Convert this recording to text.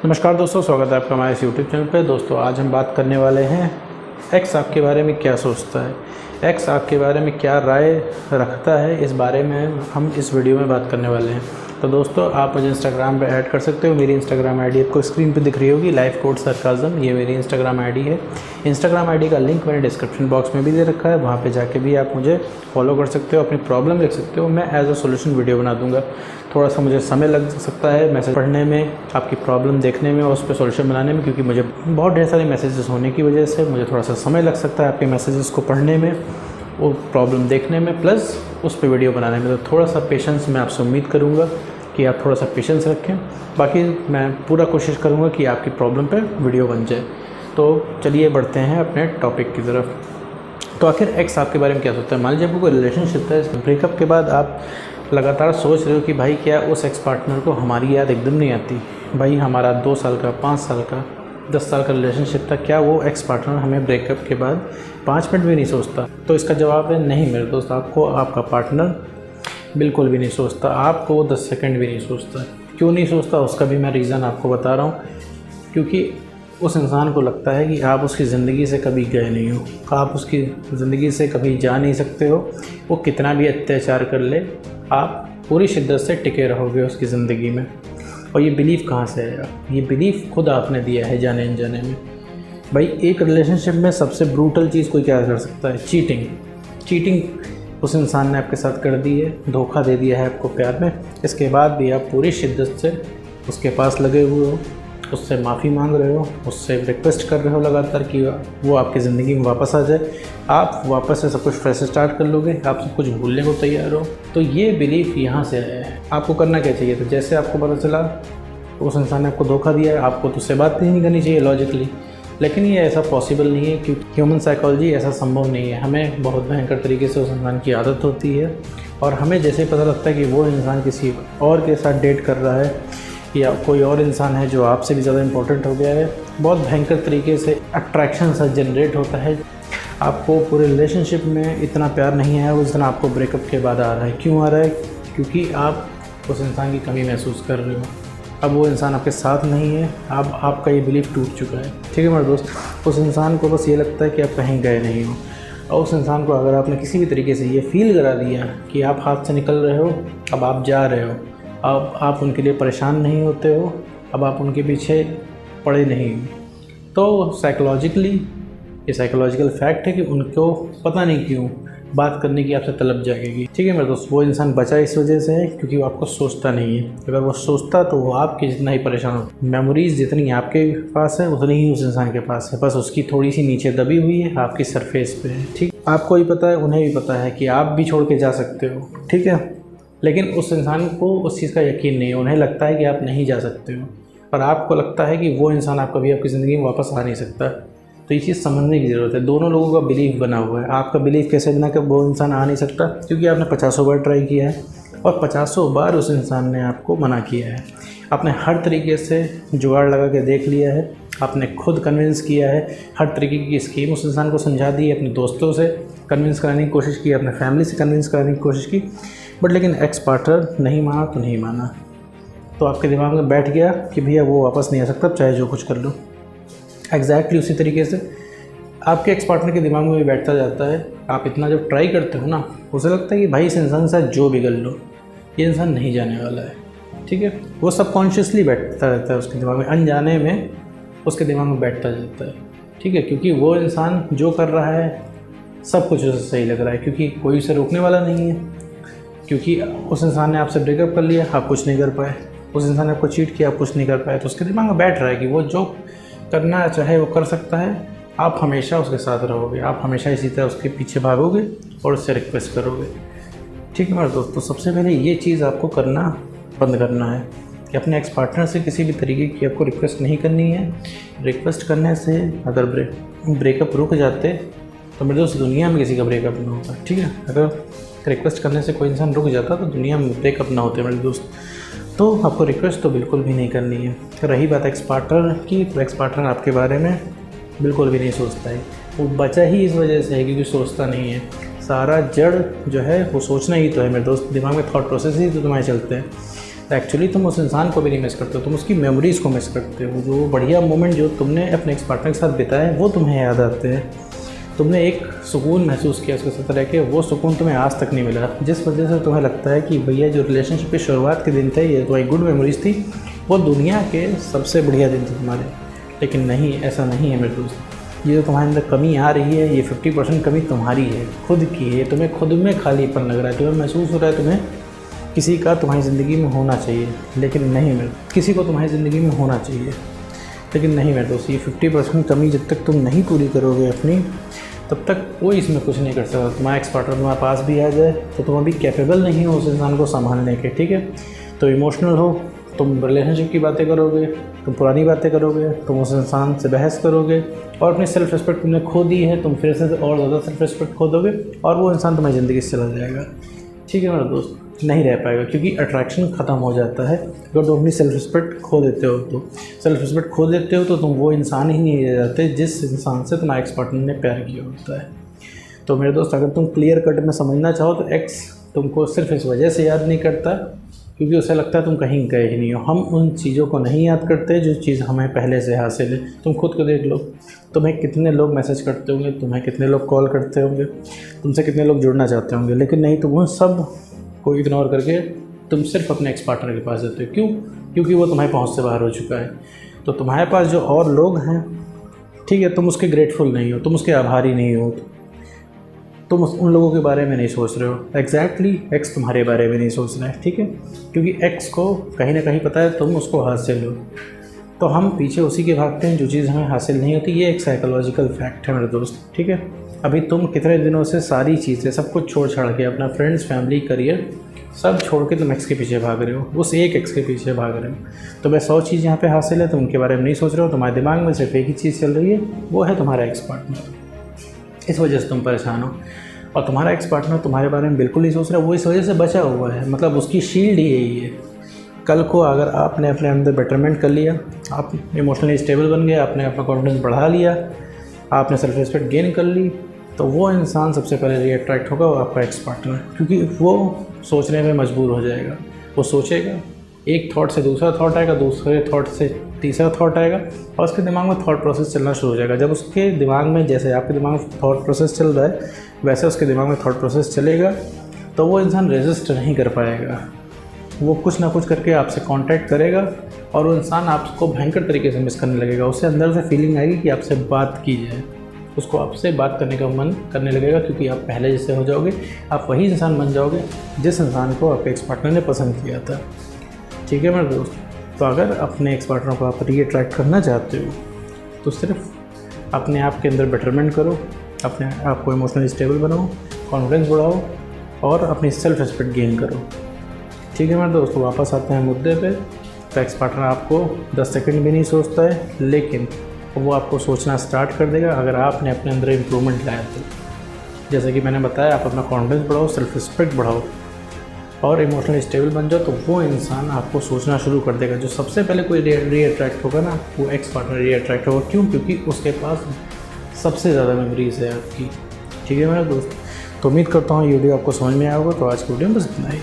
नमस्कार दोस्तों, स्वागत है आपका हमारे इस यूट्यूब चैनल पे। दोस्तों आज हम बात करने वाले हैं एक्स आपके बारे में क्या सोचता है, एक्स आपके बारे में क्या राय रखता है, इस बारे में हम इस वीडियो में बात करने वाले हैं। तो दोस्तों आप मुझे इंस्टाग्राम पे ऐड कर सकते हो। मेरी इंस्टाग्राम आईडी आपको स्क्रीन पे दिख रही होगी, लाइफ कोड सरकाज़म, ये मेरी इंस्टाग्राम आईडी है। इंस्टाग्राम आईडी का लिंक मैंने डिस्क्रिप्शन बॉक्स में भी दे रखा है, वहाँ पे जाके भी आप मुझे फॉलो कर सकते हो, अपनी प्रॉब्लम लिख सकते हो। मैं एज अ सोल्यूशन वीडियो बना दूँगा। थोड़ा सा मुझे समय लग सकता है मैसेज पढ़ने में, आपकी प्रॉब्लम देखने में और उस पर सोल्यूशन बनाने में, क्योंकि मुझे बहुत ढेर सारे मैसेजेस होने की वजह से मुझे थोड़ा सा समय लग सकता है आपके मैसेजेस को पढ़ने में, वो प्रॉब्लम देखने में, प्लस उस पर वीडियो बनाने में। तो थोड़ा सा पेशेंस मैं आपसे उम्मीद करूँगा कि आप थोड़ा सा पेशेंस रखें। बाकी मैं पूरा कोशिश करूँगा कि आपकी प्रॉब्लम पे वीडियो बन जाए। तो चलिए बढ़ते हैं अपने टॉपिक की तरफ। तो आखिर एक्स आपके बारे में क्या सोचता है। मान लीजिए आपको कोई रिलेशनशिप है, ब्रेकअप के बाद आप लगातार सोच रहे हो कि भाई क्या उस एक्स पार्टनर को हमारी याद एकदम नहीं आती। भाई हमारा 2 साल का, 5 साल का, 10 साल का रिलेशनशिप था, क्या वो एक्स पार्टनर हमें ब्रेकअप के बाद 5 मिनट भी नहीं सोचता। तो इसका जवाब है नहीं मेरे दोस्त, आपको आपका पार्टनर बिल्कुल भी नहीं सोचता, आपको वो 10 सेकंड भी नहीं सोचता। क्यों नहीं सोचता उसका भी मैं रीज़न आपको बता रहा हूँ। क्योंकि उस इंसान को लगता है कि आप उसकी ज़िंदगी से कभी गए नहीं हो, आप उसकी ज़िंदगी से कभी जा नहीं सकते हो। वो कितना भी अत्याचार कर ले, आप पूरी शिद्दत से टिके रहोगे उसकी ज़िंदगी में। और ये बिलीफ कहाँ से है? ये बिलीफ खुद आपने दिया है जाने अनजाने में। भाई एक रिलेशनशिप में सबसे ब्रूटल चीज़ कोई क्या कर सकता है? चीटिंग उस इंसान ने आपके साथ कर दी है, धोखा दे दिया है आपको प्यार में। इसके बाद भी आप पूरी शिद्दत से उसके पास लगे हुए हो, उससे माफ़ी मांग रहे हो, उससे रिक्वेस्ट कर रहे हो लगातार कि वो आपकी ज़िंदगी में वापस आ जाए, आप वापस से सब कुछ फ्रेश स्टार्ट कर लोगे, आप सब कुछ भूलने को तैयार हो। तो ये बिलीफ यहाँ से आया है। आपको करना क्या चाहिए था? जैसे आपको पता चला उस इंसान ने आपको धोखा दिया है, आपको तो उससे बात ही नहीं करनी चाहिए लॉजिकली। लेकिन ये ऐसा पॉसिबल नहीं है, क्योंकि ह्यूमन साइकोलॉजी ऐसा संभव नहीं है। हमें बहुत भयंकर तरीके से उस इंसान की आदत होती है, और हमें जैसे पता लगता है कि वो इंसान किसी और के साथ डेट कर रहा है या कोई और इंसान है जो आपसे भी ज़्यादा इम्पोर्टेंट हो गया है, बहुत भयंकर तरीके से अट्रैक्शन सा जनरेट होता है। आपको पूरे रिलेशनशिप में इतना प्यार नहीं आया वो जितना आपको ब्रेकअप के बाद आ रहा है। क्यों आ रहा है? क्योंकि आप उस इंसान की कमी महसूस कर रहे हो। अब वो इंसान आपके साथ नहीं है, अब आपका ये बिलीफ टूट चुका है। ठीक है मेरे दोस्त, उस इंसान को बस ये लगता है कि आप कहीं गए नहीं हो। और उस इंसान को अगर आपने किसी भी तरीके से ये फील करा दिया कि आप हाथ से निकल रहे हो, अब आप जा रहे हो, अब आप उनके लिए परेशान नहीं होते हो, अब आप उनके पीछे पड़े नहीं, तो साइकोलॉजिकली ये साइकोलॉजिकल फैक्ट है कि उनको पता नहीं क्यों बात करने की आपसे तलब जागेगी। ठीक है मेरे दोस्त, वो इंसान बचा इस वजह से है क्योंकि वो आपको सोचता नहीं है। अगर वो सोचता तो वो आपके जितना ही परेशान हो। मेमोरीज़ जितनी आपके पास है उतनी ही उस इंसान के पास है, बस उसकी थोड़ी सी नीचे दबी हुई है, आपकी सरफेस पे है। ठीक, आपको भी पता है, उन्हें भी पता है कि आप भी छोड़ के जा सकते हो। ठीक है, लेकिन उस इंसान को उस चीज़ का यकीन नहीं है। उन्हें लगता है कि आप नहीं जा सकते हो, और आपको लगता है कि वो इंसान आप कभी आपकी ज़िंदगी में वापस आ नहीं सकता। तो ये चीज़ समझने की ज़रूरत है। दोनों लोगों का बिलीफ बना हुआ है। आपका बिलीफ कैसे बना कि वो इंसान आ नहीं सकता? क्योंकि आपने 50 बार ट्राई किया है, और 50 बार उस इंसान ने आपको मना किया है। आपने हर तरीके से जुगाड़ लगा के देख लिया है, आपने खुद कन्विंस किया है, हर तरीके की स्कीम उस इंसान को समझा दी है, अपने दोस्तों से कन्विंस कराने की कोशिश की, अपने फैमिली से कन्विंस कराने की कोशिश की, बट लेकिन एक्स पार्टनर नहीं माना तो नहीं माना। तो आपके दिमाग में बैठ गया कि भैया वो वापस नहीं आ सकता, चाहे जो कुछ कर लो। एग्जैक्टली उसी तरीके से आपके एक्स पार्टनर के दिमाग में भी बैठता जाता है। आप इतना जब ट्राई करते हो ना, उसे लगता है कि भाई इस इंसान से जो भी कर लो, ये इंसान नहीं जाने वाला है। ठीक है, वो सबकॉन्शियसली बैठता रहता है उसके दिमाग में, अनजाने में उसके दिमाग में बैठता जाता है। ठीक है, क्योंकि वो इंसान जो कर रहा है सब कुछ उसे सही लग रहा है, क्योंकि कोई उसे रोकने वाला नहीं है। क्योंकि उस इंसान ने आपसे ब्रेकअप कर लिया, आप कुछ नहीं कर पाए, उस इंसान ने आपको चीट किया, आप कुछ नहीं कर पाए, तो उसके दिमाग में बैठ रहा है कि वो जो करना चाहे वो कर सकता है, आप हमेशा उसके साथ रहोगे, आप हमेशा इसी तरह उसके पीछे भागोगे और उससे रिक्वेस्ट करोगे। ठीक है मेरे दोस्तों, सबसे पहले ये चीज़ आपको करना बंद करना है कि अपने एक्स पार्टनर से किसी भी तरीके की आपको रिक्वेस्ट नहीं करनी है। रिक्वेस्ट करने से अगर ब्रेकअप रुक जाते तो मेरे दोस्त दुनिया में किसी का ब्रेकअप ना होता। ठीक है, अगर रिक्वेस्ट करने से कोई इंसान रुक जाता तो दुनिया में ब्रेकअप ना होते मेरे दोस्त। तो आपको रिक्वेस्ट तो बिल्कुल भी नहीं करनी है। रही बात एक्स पार्टनर की, तो एक्स पार्टनर आपके बारे में बिल्कुल भी नहीं सोचता है। वो बचा ही इस वजह से है क्योंकि सोचता नहीं है। सारा जड़ जो है वो सोचना ही तो है मेरे दोस्त। दिमाग में थॉट प्रोसेस ही तो तुम्हारे चलते हैं। एक्चुअली तुम उस इंसान को भी नहीं मिस करते हो, तुम उसकी मेमोरीज़ को मिस करते हो। जो बढ़िया मोमेंट जो तुमने अपने एक्स पार्टनर के साथ बिताए वो तुम्हें याद आते हैं। तुमने एक सुकून महसूस किया उसके साथ रह के, वो सुकून तुम्हें आज तक नहीं मिला, जिस वजह से तुम्हें लगता है कि भैया जो रिलेशनशिप की शुरुआत के दिन थे ये तुम्हारी गुड मेमोरीज़ थी, वो दुनिया के सबसे बढ़िया दिन थे तुम्हारे। लेकिन नहीं, ऐसा नहीं है मेरे दोस्त। ये जो तुम्हारे अंदर कमी आ रही है, ये 50% कमी तुम्हारी है, खुद की है। तुम्हें खुद में खालीपन लग रहा है, तुम्हें महसूस हो रहा है तुम्हें किसी का तुम्हारी ज़िंदगी में होना चाहिए, लेकिन नहीं मेरे, किसी को तुम्हारी ज़िंदगी में होना चाहिए लेकिन नहीं मेरे दोस्त। ये 50% कमी जब तक तुम नहीं पूरी करोगे अपनी, तब तक कोई इसमें कुछ नहीं कर सकता। तुम्हारा एक्स पार्टनर तुम्हारे पास भी आ जाए तो तुम अभी कैपेबल नहीं हो उस इंसान को संभालने के, ठीक है। तो इमोशनल हो, तुम रिलेशनशिप की बातें करोगे, तुम पुरानी बातें करोगे, तुम उस इंसान से बहस करोगे और अपनी सेल्फ रिस्पेक्ट तुमने खो दी है, तुम फिर से और ज़्यादा सेल्फ रिस्पेक्ट खो दोगे और वो इंसान तुम्हारी ज़िंदगी से चला जाएगा, ठीक है मेरा दोस्त। नहीं रह पाएगा क्योंकि अट्रैक्शन ख़त्म हो जाता है अगर तुम अपनी सेल्फ रिस्पेक्ट खो देते हो। तो सेल्फ रिस्पेक्ट खो देते हो तो तुम वो इंसान ही नहीं रह जाते जिस इंसान से तुम्हारे एक्स पार्टनर ने प्यार किया होता है। तो मेरे दोस्त, अगर तुम क्लियर कट में समझना चाहो तो एक्स तुमको सिर्फ इस वजह से याद नहीं करता क्योंकि उसे लगता है तुम कहीं गए ही नहीं हो। हम उन चीज़ों को नहीं याद करते जो चीज़ हमें पहले से हासिल है। तुम खुद को देख लो, तुम्हें कितने लोग मैसेज करते होंगे, तुम्हें कितने लोग कॉल करते होंगे, तुमसे कितने लोग जुड़ना चाहते होंगे, लेकिन नहीं, तुम उन सब को इग्नोर करके तुम सिर्फ अपने एक्स पार्टनर के पास जाते हो। क्यों? क्योंकि वो तुम्हारी पहुंच से बाहर हो चुका है। तो तुम्हारे पास जो और लोग हैं, ठीक है, तुम उसके ग्रेटफुल नहीं हो, तुम उसके आभारी नहीं हो, तुम उन लोगों के बारे में नहीं सोच रहे हो। एग्जैक्टली एक्स तुम्हारे बारे में नहीं सोच रहा है, ठीक है, क्योंकि एक्स को कहीं ना कहीं पता है तुम उसको हासिल हो। तो हम पीछे उसी के भागते हैं जो चीज़ हमें हासिल नहीं होती। ये एक साइकोलॉजिकल फैक्ट है मेरे दोस्त, ठीक है। अभी तुम कितने दिनों से सारी चीज़ें सब कुछ छोड़ छाड़ के, अपना फ्रेंड्स, फैमिली, करियर सब छोड़ के तुम एक्स के पीछे भाग रहे हो, उस एक एक्स के पीछे भाग रहे हो। तो मैं 100 चीज़ यहाँ पे हासिल है, तुम उनके बारे में नहीं सोच रहे हो, तुम्हारे दिमाग में सिर्फ एक ही चीज़ चल रही है, वो है तुम्हारा एक्स पार्टनर। इस वजह से तुम परेशान हो और तुम्हारा एक्स पार्टनर तुम्हारे बारे में बिल्कुल नहीं सोच रहा, वो इस वजह से बचा हुआ है। मतलब उसकी शील्ड ही यही है। कल को अगर आपने अपने अंदर बेटरमेंट कर लिया, आप इमोशनली स्टेबल बन गए, आपने अपना कॉन्फिडेंस बढ़ा लिया, आपने सेल्फ रिस्पेक्ट गेन कर ली, तो वो इंसान सबसे पहले रिएट्रैक्ट होगा वो आपका एक्स पार्टनर, क्योंकि वो सोचने में मजबूर हो जाएगा। वो सोचेगा, एक थॉट से दूसरा थॉट आएगा, दूसरे थॉट से तीसरा थॉट आएगा और उसके दिमाग में थॉट प्रोसेस चलना शुरू हो जाएगा। जब उसके दिमाग में, जैसे आपके दिमाग में थॉट प्रोसेस चल रहा है, वैसे उसके दिमाग में थॉट प्रोसेस चलेगा, तो वो इंसान रेजिस्ट नहीं कर पाएगा। वो कुछ ना कुछ करके आपसे कांटेक्ट करेगा और वो इंसान आपको भयंकर तरीके से मिस करने लगेगा। उससे अंदर से फीलिंग आएगी कि आपसे बात की जाए, उसको आपसे बात करने का मन करने लगेगा, क्योंकि आप पहले जैसे हो जाओगे, आप वही इंसान बन जाओगे जिस इंसान को आपके एक्स पार्टनर ने पसंद किया था, ठीक है मेरे दोस्त। तो अगर अपने एक्स पार्टनर को आप रीअट्रैक्ट करना चाहते हो तो सिर्फ अपने आप के अंदर बेटरमेंट करो, अपने आप को इमोशनली स्टेबल बनाओ, कॉन्फिडेंस बढ़ाओ और अपनी सेल्फ रिस्पेक्ट गेन करो, ठीक है मेरे दोस्त। वापस आते हैं मुद्दे पे। तो एक्स पार्टनर आपको 10 सेकंड भी नहीं सोचता है, लेकिन वो आपको सोचना स्टार्ट कर देगा अगर आपने अपने अंदर इम्प्रूवमेंट लाया तो। जैसे कि मैंने बताया, आप अपना कॉन्फिडेंस बढ़ाओ, सेल्फ रिस्पेक्ट बढ़ाओ और इमोशनली स्टेबल बन जाओ, तो वो इंसान आपको सोचना शुरू कर देगा। जो सबसे पहले कोई रीअट्रैक्ट होगा ना, वो एक्स पार्टनर रीअट्रैक्ट होगा। क्यों? क्योंकि उसके पास सबसे ज़्यादा मेमोरीज़ है आपकी, ठीक है मेरा दोस्त। तो उम्मीद करता हूँ ये वीडियो आपको समझ में आया होगा। तो आज की वीडियो में बस इतना ही।